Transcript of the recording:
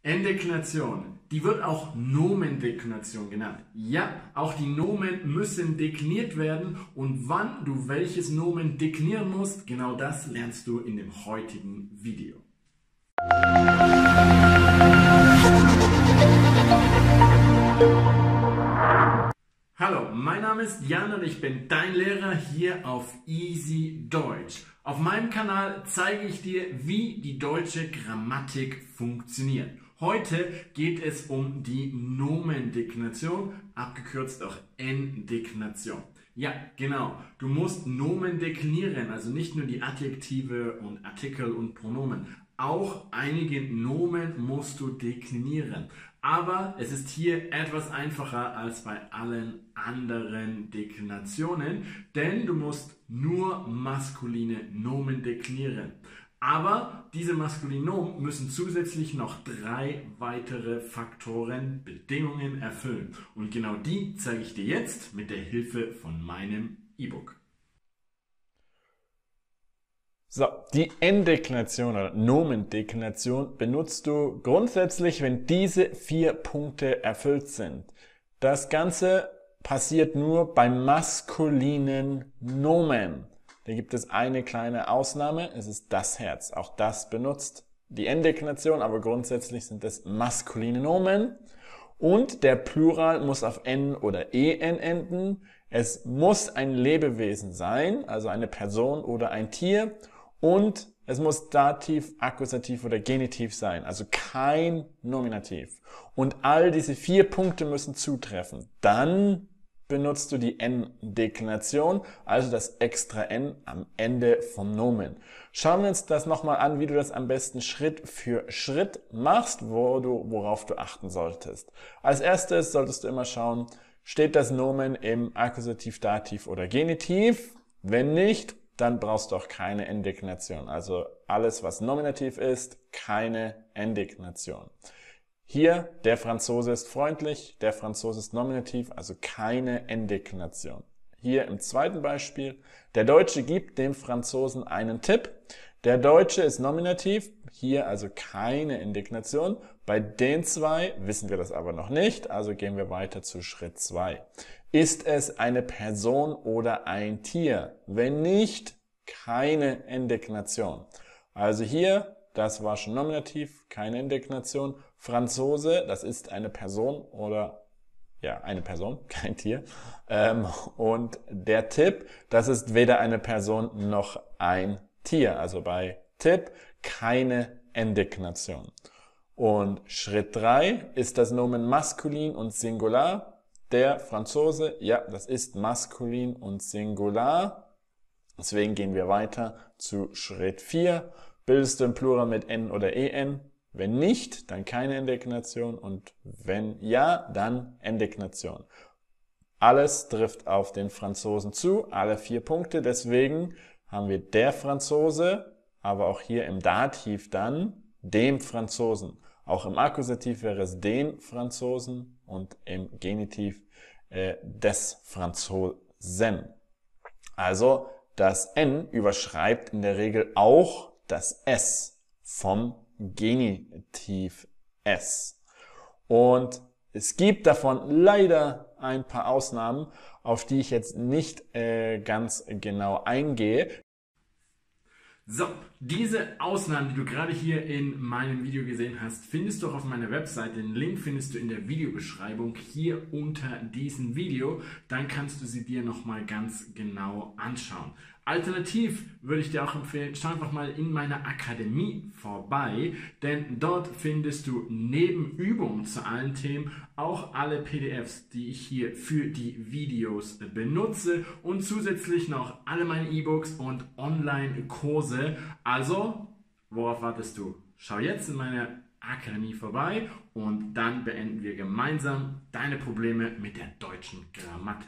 Endeklination, die wird auch Nomendeklination genannt. Ja, auch die Nomen müssen dekliniert werden und wann du welches Nomen deklinieren musst, genau das lernst du in dem heutigen Video. Hallo, mein Name ist Jan und ich bin dein Lehrer hier auf Easy Deutsch. Auf meinem Kanal zeige ich dir, wie die deutsche Grammatik funktioniert. Heute geht es um die Nomendeklination, abgekürzt auch Endeklination. Ja, genau. Du musst Nomen deklinieren, also nicht nur die Adjektive und Artikel und Pronomen. Auch einige Nomen musst du deklinieren. Aber es ist hier etwas einfacher als bei allen anderen Deklinationen, denn du musst nur maskuline Nomen deklinieren. Aber diese maskulinen Nomen müssen zusätzlich noch 3 weitere Faktoren, Bedingungen erfüllen. Und genau die zeige ich dir jetzt mit der Hilfe von meinem E-Book. So, die Enddeklination oder Nomendeklination benutzt du grundsätzlich, wenn diese 4 Punkte erfüllt sind. Das Ganze passiert nur bei maskulinen Nomen. Da gibt es eine kleine Ausnahme, es ist das Herz. Auch das benutzt die Enddeklination, aber grundsätzlich sind es maskuline Nomen. Und der Plural muss auf N oder EN enden. Es muss ein Lebewesen sein, also eine Person oder ein Tier. Und es muss Dativ, Akkusativ oder Genitiv sein, also kein Nominativ. Und all diese 4 Punkte müssen zutreffen. Dann benutzt du die N-Deklination, also das extra N am Ende vom Nomen. Schauen wir uns das nochmal an, wie du das am besten Schritt für Schritt machst, worauf du achten solltest. Als erstes solltest du immer schauen, steht das Nomen im Akkusativ, Dativ oder Genitiv? Wenn nicht, dann brauchst du auch keine Endeklination. Also alles, was Nominativ ist, keine Endeklination. Hier, der Franzose ist freundlich, der Franzose ist Nominativ, also keine Endeklination. Hier im zweiten Beispiel, der Deutsche gibt dem Franzosen einen Tipp. Der Deutsche ist Nominativ, hier also keine Endeklination. Bei den 2 wissen wir das aber noch nicht, also gehen wir weiter zu Schritt 2. Ist es eine Person oder ein Tier? Wenn nicht, keine Endeklination. Also hier, das war schon Nominativ, keine Endeklination. Franzose, das ist eine Person oder, ja, eine Person, kein Tier. Und der Tipp, das ist weder eine Person noch ein Tier. Also bei Tipp keine Endeklination. Und Schritt 3 ist das Nomen maskulin und Singular. Der Franzose, ja, das ist maskulin und Singular. Deswegen gehen wir weiter zu Schritt 4. Bildest du im Plural mit N oder EN? Wenn nicht, dann keine Endeklination und wenn ja, dann Endeklination. Alles trifft auf den Franzosen zu, alle 4 Punkte. Deswegen haben wir der Franzose, aber auch hier im Dativ dann dem Franzosen. Auch im Akkusativ wäre es den Franzosen und im Genitiv des Franzosen. Also das N überschreibt in der Regel auch das S vom Genitiv S. Und es gibt davon leider ein paar Ausnahmen, auf die ich jetzt nicht ganz genau eingehe. So, diese Ausnahmen, die du gerade hier in meinem Video gesehen hast, findest du auch auf meiner Website. Den Link findest du in der Videobeschreibung hier unter diesem Video. Dann kannst du sie dir nochmal ganz genau anschauen. Alternativ würde ich dir auch empfehlen, schau einfach mal in meiner Akademie vorbei, denn dort findest du neben Übungen zu allen Themen auch alle PDFs, die ich hier für die Videos benutze und zusätzlich noch alle meine E-Books und Online-Kurse. Also, worauf wartest du? Schau jetzt in meiner Akademie vorbei und dann beenden wir gemeinsam deine Probleme mit der deutschen Grammatik.